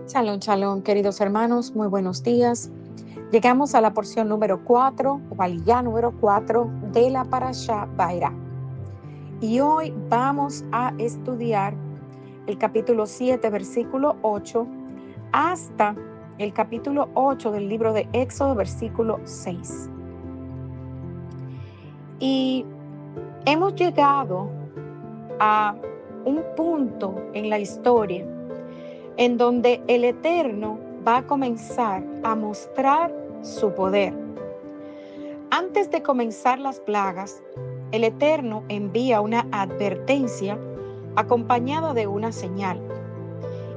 Shalom, shalom, queridos hermanos, muy buenos días. Llegamos a la porción número 4, o valía número 4 de la Parashá Vairá. Y hoy vamos a estudiar el capítulo 7, versículo 8, hasta el capítulo 8 del libro de Éxodo, versículo 6. Y hemos llegado a un punto en la historia en donde el Eterno va a comenzar a mostrar su poder. Antes de comenzar las plagas, el Eterno envía una advertencia acompañada de una señal.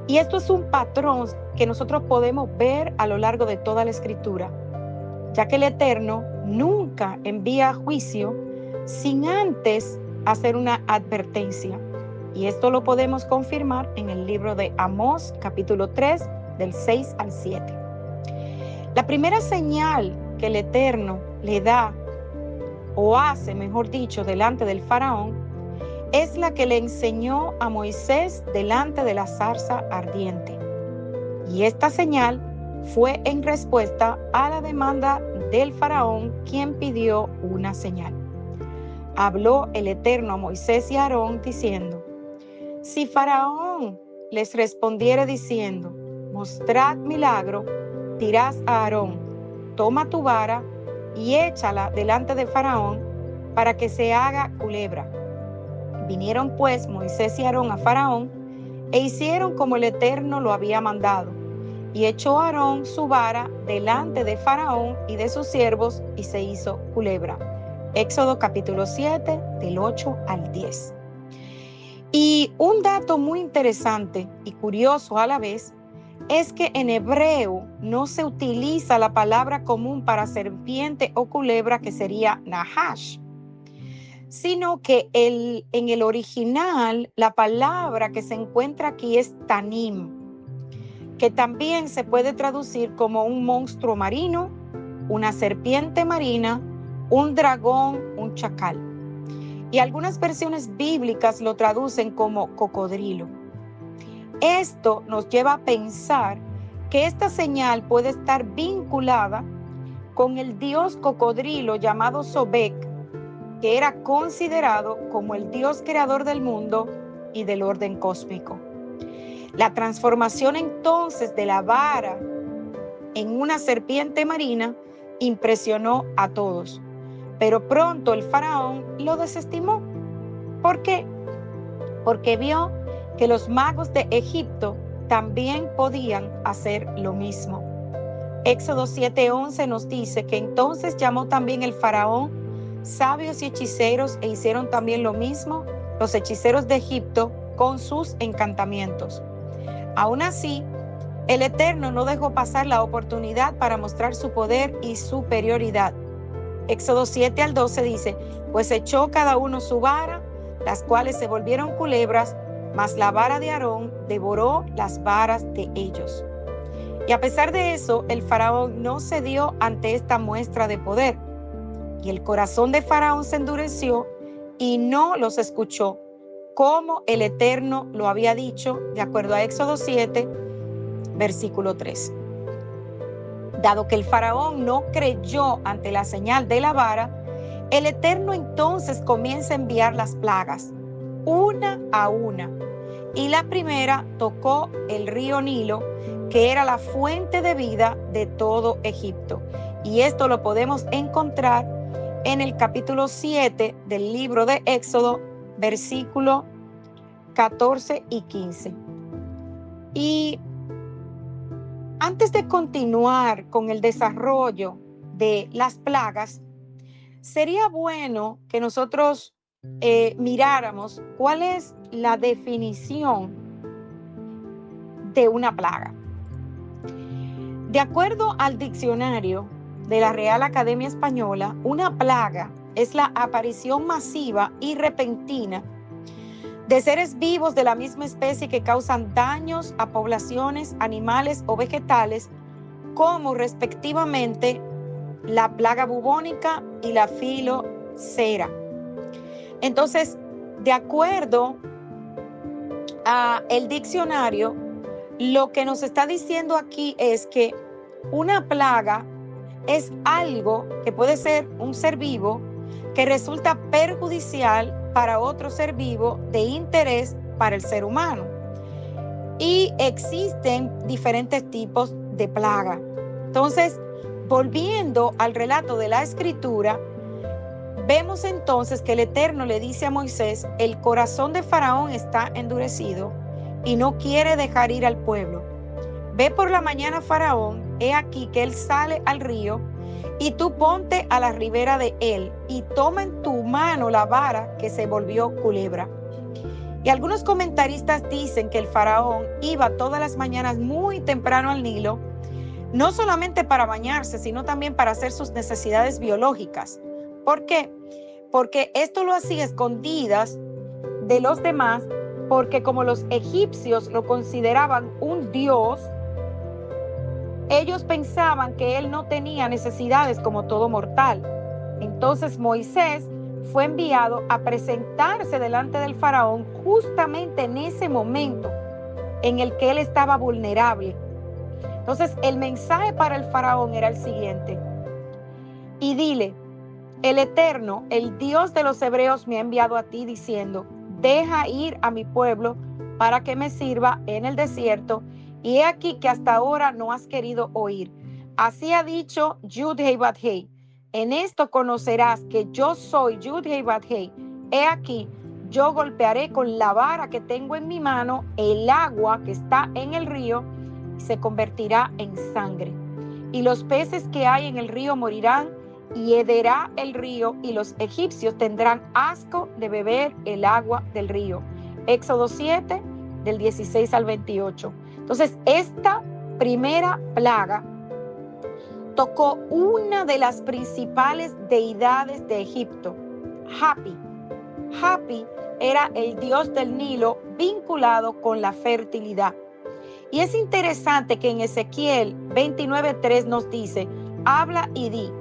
Y esto es un patrón que nosotros podemos ver a lo largo de toda la Escritura, ya que el Eterno nunca envía juicio sin antes hacer una advertencia. Y esto lo podemos confirmar en el libro de Amós, capítulo 3, del 6 al 7. La primera señal que el Eterno le da, o hace, mejor dicho, delante del faraón, es la que le enseñó a Moisés delante de la zarza ardiente. Y esta señal fue en respuesta a la demanda del faraón, quien pidió una señal. Habló el Eterno a Moisés y a Aarón diciendo: si Faraón les respondiere diciendo: mostrad milagro, dirás a Aarón: toma tu vara y échala delante de Faraón para que se haga culebra. Vinieron pues Moisés y Aarón a Faraón e hicieron como el Eterno lo había mandado. Y echó Aarón su vara delante de Faraón y de sus siervos y se hizo culebra. Éxodo capítulo 7 del 8 al 10. Y un dato muy interesante y curioso a la vez es que en hebreo no se utiliza la palabra común para serpiente o culebra, que sería nahash, sino que en el original la palabra que se encuentra aquí es tanim, que también se puede traducir como un monstruo marino, una serpiente marina, un dragón, un chacal. Y algunas versiones bíblicas lo traducen como cocodrilo. Esto nos lleva a pensar que esta señal puede estar vinculada con el dios cocodrilo llamado Sobek, que era considerado como el dios creador del mundo y del orden cósmico. La transformación entonces de la vara en una serpiente marina impresionó a todos. Pero pronto el faraón lo desestimó. ¿Por qué? Porque vio que los magos de Egipto también podían hacer lo mismo. Éxodo 7:11 nos dice que entonces llamó también el faraón sabios y hechiceros e hicieron también lo mismo los hechiceros de Egipto con sus encantamientos. Aún así, el Eterno no dejó pasar la oportunidad para mostrar su poder y superioridad. Éxodo 7 al 12 dice: pues echó cada uno su vara, las cuales se volvieron culebras, mas la vara de Aarón devoró las varas de ellos. Y a pesar de eso, el faraón no cedió ante esta muestra de poder. Y el corazón de faraón se endureció y no los escuchó, como el Eterno lo había dicho, de acuerdo a Éxodo 7, versículo 3. Dado que el faraón no creyó ante la señal de la vara, el Eterno entonces comienza a enviar las plagas, una a una. Y la primera tocó el río Nilo, que era la fuente de vida de todo Egipto. Y esto lo podemos encontrar en el capítulo 7 del libro de Éxodo, versículo 14 y 15. Y antes de continuar con el desarrollo de las plagas, sería bueno que nosotros miráramos cuál es la definición de una plaga. De acuerdo al diccionario de la Real Academia Española, una plaga es la aparición masiva y repentina de seres vivos de la misma especie que causan daños a poblaciones, animales o vegetales, como respectivamente la plaga bubónica y la filocera. Entonces, de acuerdo a el diccionario, lo que nos está diciendo aquí es que una plaga es algo que puede ser un ser vivo que resulta perjudicial para otro ser vivo de interés para el ser humano. Y existen diferentes tipos de plaga. Entonces, volviendo al relato de la Escritura, vemos entonces que el Eterno le dice a Moisés: el corazón de Faraón está endurecido y no quiere dejar ir al pueblo. Ve por la mañana, Faraón, he aquí que él sale al río, y tú ponte a la ribera de él y toma en tu mano la vara que se volvió culebra. Y algunos comentaristas dicen que el Faraón iba todas las mañanas muy temprano al Nilo, no solamente para bañarse, sino también para hacer sus necesidades biológicas. ¿Por qué? Porque esto lo hacía escondidas de los demás, porque como los egipcios lo consideraban un dios, ellos pensaban que él no tenía necesidades como todo mortal. Entonces Moisés fue enviado a presentarse delante del Faraón justamente en ese momento en el que él estaba vulnerable. Entonces el mensaje para el Faraón era el siguiente: y dile, el Eterno, el Dios de los hebreos, me ha enviado a ti diciendo: deja ir a mi pueblo para que me sirva en el desierto, y he aquí que hasta ahora no has querido oír. Así ha dicho Yud-Heh Vav-Heh. En esto conocerás que yo soy Yud-Heh Vav-Heh. He aquí, yo golpearé con la vara que tengo en mi mano el agua que está en el río, y se convertirá en sangre. Y los peces que hay en el río morirán, y hederá el río, y los egipcios tendrán asco de beber el agua del río. Éxodo 7, del 16 al 28. Entonces, esta primera plaga tocó una de las principales deidades de Egipto, Hapi. Hapi era el dios del Nilo vinculado con la fertilidad. Y es interesante que en Ezequiel 29:3 nos dice: habla y di,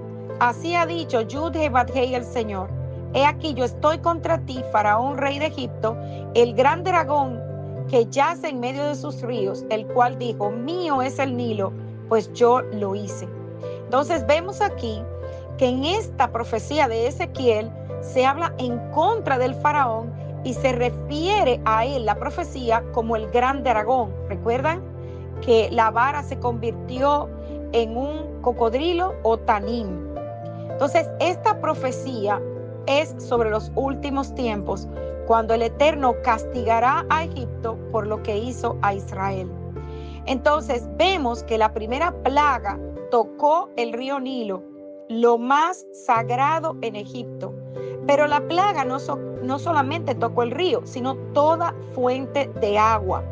así ha dicho Yud-Heh Vav-Heh el Señor. He aquí yo estoy contra ti, Faraón, rey de Egipto, el gran dragón que yace en medio de sus ríos, el cual dijo: mío es el Nilo, pues yo lo hice. Entonces vemos aquí que en esta profecía de Ezequiel se habla en contra del Faraón y se refiere a él, la profecía, como el gran dragón. ¿Recuerdan que la vara se convirtió en un cocodrilo o tanim? Entonces esta profecía es sobre los últimos tiempos, cuando el Eterno castigará a Egipto por lo que hizo a Israel. Entonces vemos que la primera plaga tocó el río Nilo, lo más sagrado en Egipto. Pero la plaga no solamente tocó el río, sino toda fuente de agua.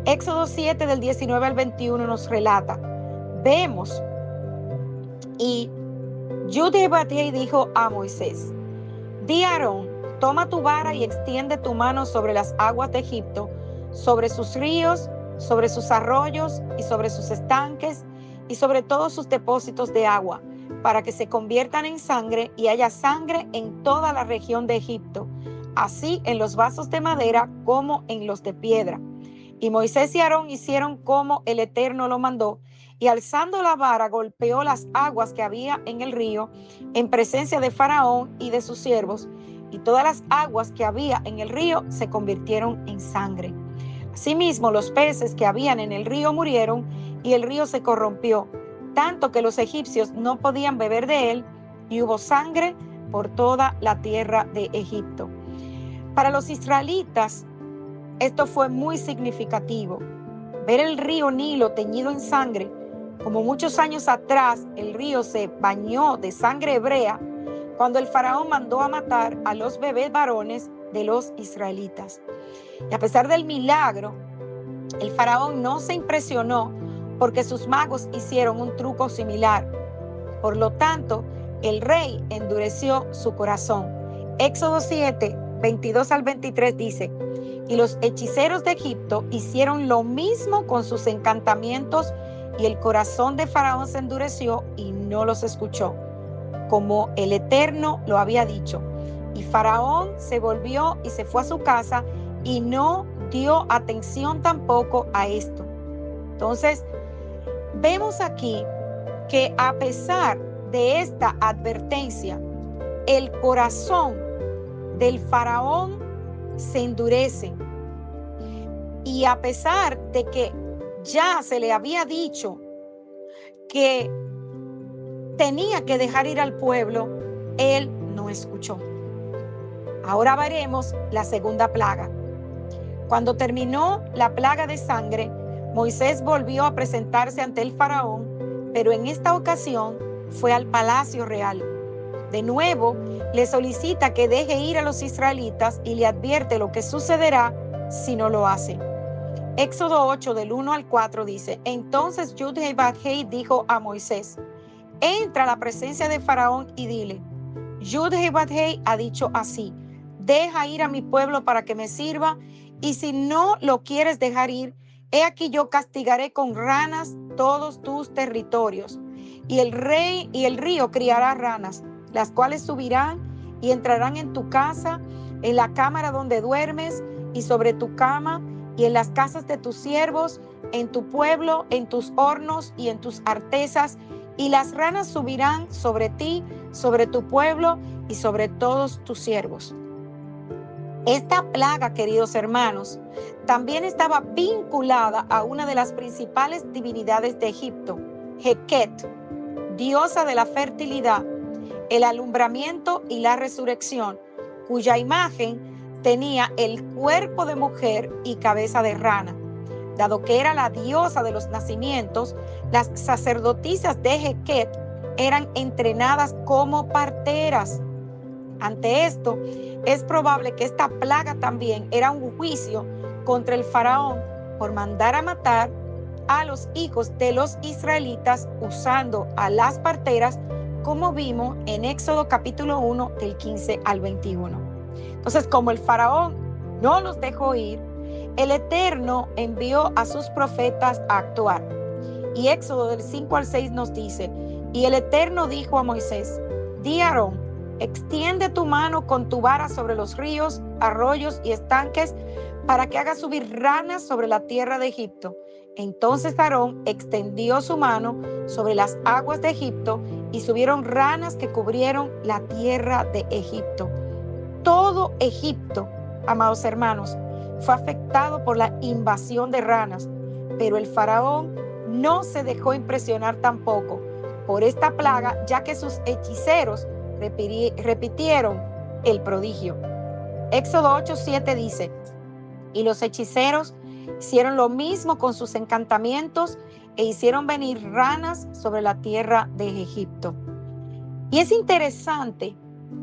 Éxodo 7, del 19 al 21 nos relata: vemos, y Yud-Heh Vav-Heh dijo a Moisés: di a Aarón, toma tu vara y extiende tu mano sobre las aguas de Egipto, sobre sus ríos, sobre sus arroyos y sobre sus estanques y sobre todos sus depósitos de agua, para que se conviertan en sangre y haya sangre en toda la región de Egipto, así en los vasos de madera como en los de piedra. Y Moisés y Aarón hicieron como el Eterno lo mandó, y alzando la vara golpeó las aguas que había en el río en presencia de Faraón y de sus siervos, y todas las aguas que había en el río se convirtieron en sangre. Asimismo, los peces que habían en el río murieron, y el río se corrompió, tanto que los egipcios no podían beber de él, y hubo sangre por toda la tierra de Egipto. Para los israelitas, esto fue muy significativo. Ver el río Nilo teñido en sangre, como muchos años atrás el río se bañó de sangre hebrea, cuando el faraón mandó a matar a los bebés varones de los israelitas. Y a pesar del milagro, el faraón no se impresionó porque sus magos hicieron un truco similar. Por lo tanto, el rey endureció su corazón. Éxodo 7, 22 al 23 dice: y los hechiceros de Egipto hicieron lo mismo con sus encantamientos, y el corazón de Faraón se endureció y no los escuchó, como el Eterno lo había dicho. Y Faraón se volvió y se fue a su casa y no dio atención tampoco a esto. Entonces, vemos aquí que a pesar de esta advertencia, el corazón del faraón se endurece. Y a pesar de que ya se le había dicho que tenía que dejar ir al pueblo, él no escuchó. Ahora veremos la segunda plaga. Cuando terminó la plaga de sangre, Moisés volvió a presentarse ante el faraón, pero en esta ocasión fue al palacio real. De nuevo, le solicita que deje ir a los israelitas y le advierte lo que sucederá si no lo hace. Éxodo 8, del 1 al 4 dice: Entonces Yud-Heh-Vad-Heh dijo a Moisés: Entra a la presencia de Faraón y dile: Yud-Heh-Vad-Heh ha dicho así: Deja ir a mi pueblo para que me sirva, y si no lo quieres dejar ir, he aquí yo castigaré con ranas todos tus territorios, y el río criará ranas, las cuales subirán y entrarán en tu casa, en la cámara donde duermes, y sobre tu cama, y en las casas de tus siervos, en tu pueblo, en tus hornos y en tus artesas, y las ranas subirán sobre ti, sobre tu pueblo y sobre todos tus siervos. Esta plaga, queridos hermanos, también estaba vinculada a una de las principales divinidades de Egipto, Heket, diosa de la fertilidad, el alumbramiento y la resurrección, cuya imagen tenía el cuerpo de mujer y cabeza de rana. Dado que era la diosa de los nacimientos, las sacerdotisas de Heket eran entrenadas como parteras. Ante esto, es probable que esta plaga también era un juicio contra el faraón por mandar a matar a los hijos de los israelitas usando a las parteras, como vimos en Éxodo capítulo 1 del 15 al 21. Entonces, como el faraón no los dejó ir, el Eterno envió a sus profetas a actuar. Y Éxodo del 5 al 6 nos dice: Y el Eterno dijo a Moisés: Di a Aarón, extiende tu mano con tu vara sobre los ríos, arroyos y estanques, para que haga subir ranas sobre la tierra de Egipto. Entonces Aarón extendió su mano sobre las aguas de Egipto, y subieron ranas que cubrieron la tierra de Egipto. Todo Egipto, amados hermanos, fue afectado por la invasión de ranas, pero el faraón no se dejó impresionar tampoco por esta plaga, ya que sus hechiceros repitieron el prodigio. Éxodo 8:7 dice: Y los hechiceros hicieron lo mismo con sus encantamientos e hicieron venir ranas sobre la tierra de Egipto. Y es interesante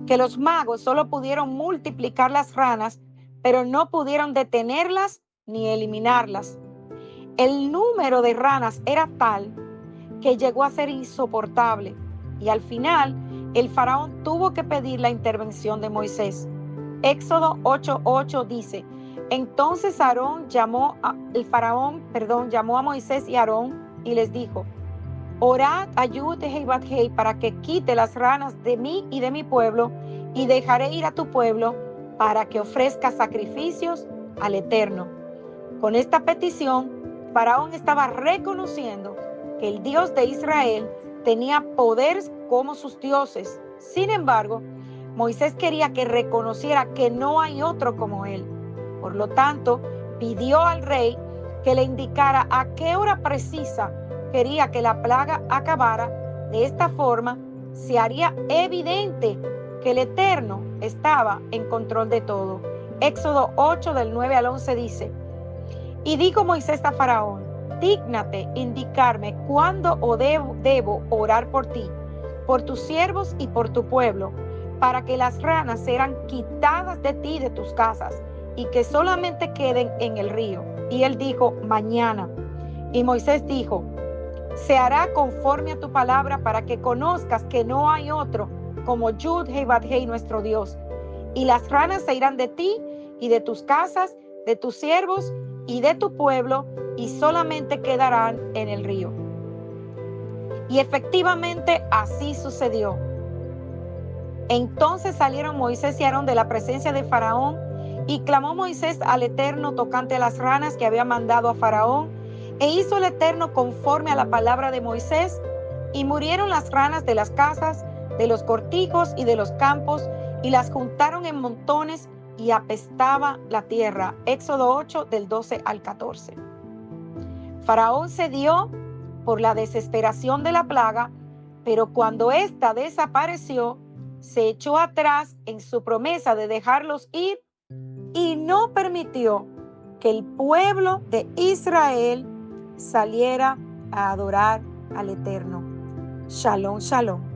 que los magos solo pudieron multiplicar las ranas, pero no pudieron detenerlas ni eliminarlas. El número de ranas era tal que llegó a ser insoportable, y al final el faraón tuvo que pedir la intervención de Moisés. Éxodo 8:8 dice: Entonces llamó a Moisés y Aarón y les dijo: Orad a Yud-Heh-Vad-Heh para que quite las ranas de mí y de mi pueblo, y dejaré ir a tu pueblo para que ofrezca sacrificios al Eterno. Con esta petición, Faraón estaba reconociendo que el Dios de Israel tenía poder como sus dioses. Sin embargo, Moisés quería que reconociera que no hay otro como él. Por lo tanto, pidió al rey que le indicara a qué hora precisa quería que la plaga acabara. De esta forma, se haría evidente que el Eterno estaba en control de todo. Éxodo 8 del 9 al 11 dice: Y dijo Moisés a Faraón: Dígnate indicarme cuándo debo orar por ti, por tus siervos y por tu pueblo, para que las ranas serán quitadas de ti y de tus casas, y que solamente queden en el río. Y él dijo: Mañana. Y Moisés dijo: Se hará conforme a tu palabra, para que conozcas que no hay otro como Yud-Heh-Vad-Heh, nuestro Dios. Y las ranas se irán de ti y de tus casas, de tus siervos y de tu pueblo, y solamente quedarán en el río. Y efectivamente así sucedió. Entonces salieron Moisés y Aarón de la presencia de Faraón, Y clamó Moisés al Eterno tocante a las ranas que había mandado a Faraón, e hizo el Eterno conforme a la palabra de Moisés, y murieron las ranas de las casas, de los cortijos y de los campos, y las juntaron en montones, y apestaba la tierra. Éxodo 8, del 12 al 14. Faraón cedió por la desesperación de la plaga, pero cuando ésta desapareció, se echó atrás en su promesa de dejarlos ir y no permitió que el pueblo de Israel saliera a adorar al Eterno. Shalom, shalom.